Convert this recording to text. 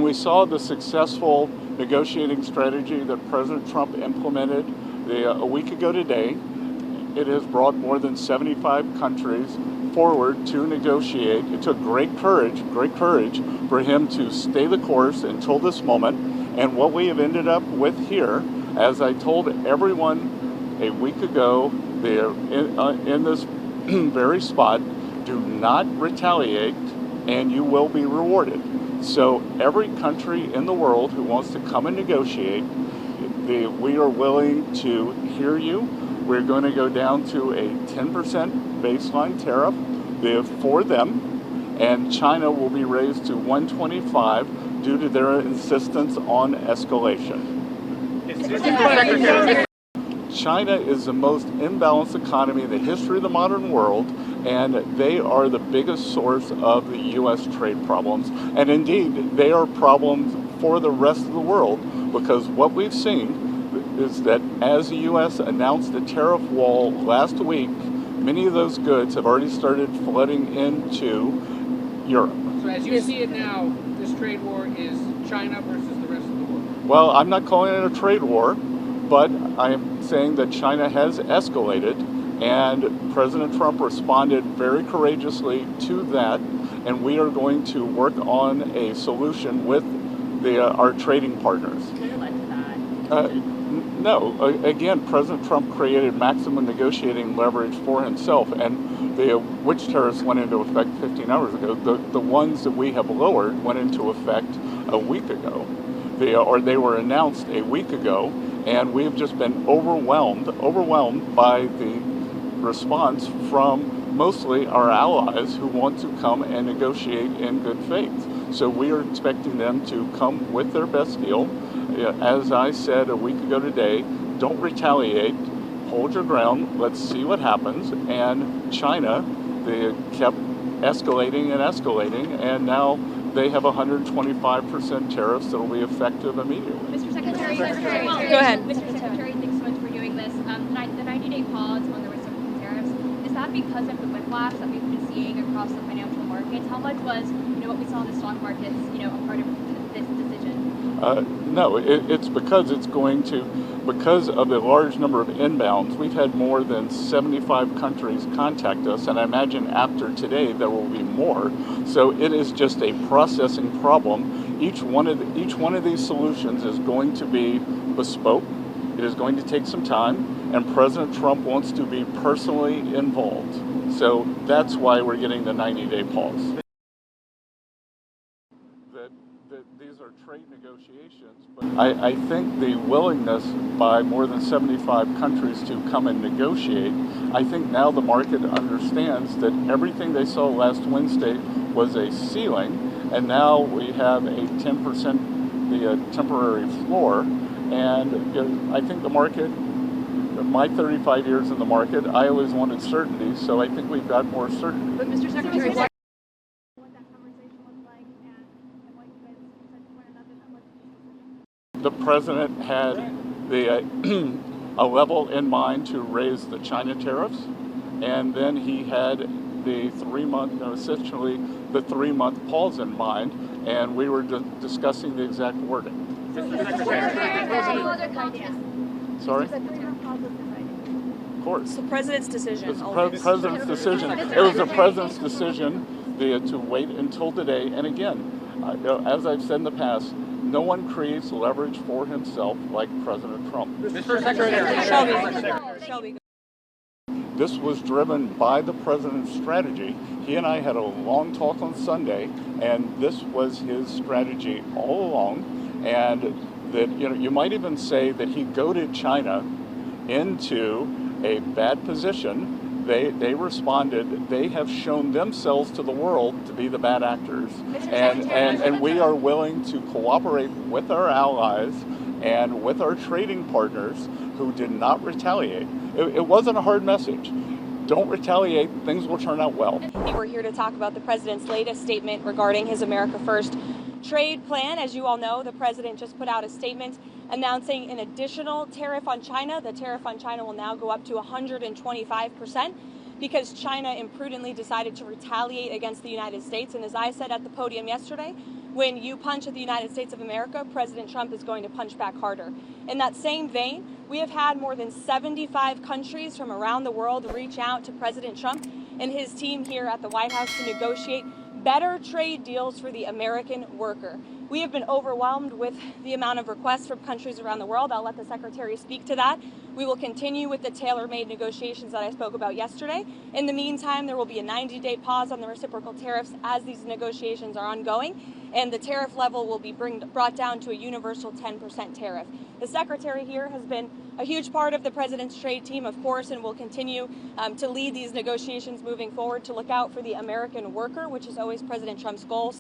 we saw the successful negotiating strategy that President Trump implemented a week ago today, it has brought more than 75 countries forward to negotiate. It took great courage for him to stay the course until this moment. And what we have ended up with here, as I told everyone a week ago, they're in this very spot, do not retaliate and you will be rewarded. So every country in the world who wants to come and negotiate, we are willing to hear you. We're going to go down to a 10% baseline tariff for them, and China will be raised to 125 due to their insistence on escalation. China is the most imbalanced economy in the history of the modern world, and they are the biggest source of the U.S. trade problems. And indeed, they are problems for the rest of the world, because what we've seen is that as the U.S. announced a tariff wall last week, many of those goods have already started flooding into Europe. So as you see it now, this trade war is China versus the rest of the world? Well, I'm not calling it a trade war, but I'm saying that China has escalated, and President Trump responded very courageously to that, and we are going to work on a solution with our trading partners. No, again, President Trump created maximum negotiating leverage for himself, and which tariffs went into effect 15 hours ago. The ones that we have lowered went into effect a week ago, they were announced a week ago, and we have just been overwhelmed by the response from mostly our allies who want to come and negotiate in good faith. So we are expecting them to come with their best deal. As I said a week ago today, don't retaliate, hold your ground, let's see what happens. And China, they kept escalating, and now they have 125% tariffs that will be effective immediately. Mr. Secretary, go ahead. Mr. Secretary, thanks so much for doing this. The 90-day pause on the reciprocal tariffs, is that because of the whiplash that we've been seeing across the financial markets? How much was, what we saw in the stock markets, a part of this decision? No, it's because because of the large number of inbounds. We've had more than 75 countries contact us, and I imagine after today there will be more. So it is just a processing problem. Each one of these solutions is going to be bespoke. It is going to take some time, and President Trump wants to be personally involved. So that's why we're getting the 90-day pause. These are trade negotiations, but I think the willingness by more than 75 countries to come and negotiate, I think now the market understands that everything they saw last Wednesday was a ceiling, and now we have a 10% temporary floor, and I think the market, my 35 years in the market, I always wanted certainty, so I think we've got more certainty. But Mr. Secretary, the president had a level in mind to raise the China tariffs, and then he had the 3-month pause in mind, and we were discussing the exact wording. Sorry? Of course. It's the president's decision. It's the president's decision. It was the president's decision to wait until today. And again, as I've said in the past, no one creates leverage for himself like President Trump. Mr. Secretary. Shelby. This was driven by the president's strategy. He and I had a long talk on Sunday, and this was his strategy all along. And that, you might even say that he goaded China into a bad position. They responded. They have shown themselves to the world to be the bad actors, and we are willing to cooperate with our allies and with our trading partners who did not retaliate. It wasn't a hard message. Don't retaliate. Things will turn out well. We're here to talk about the president's latest statement regarding his America First trade plan. As you all know, the president just put out a statement announcing an additional tariff on China. The tariff on China will now go up to 125% because China imprudently decided to retaliate against the United States. And as I said at the podium yesterday, when you punch at the United States of America, President Trump is going to punch back harder. In that same vein, we have had more than 75 countries from around the world reach out to President Trump and his team here at the White House to negotiate better trade deals for the American worker. We have been overwhelmed with the amount of requests from countries around the world. I'll let the Secretary speak to that. We will continue with the tailor-made negotiations that I spoke about yesterday. In the meantime, there will be a 90-day pause on the reciprocal tariffs as these negotiations are ongoing, and the tariff level will be brought down to a universal 10% tariff. The Secretary here has been a huge part of the President's trade team, of course, and will continue to lead these negotiations moving forward to look out for the American worker, which is always President Trump's goal.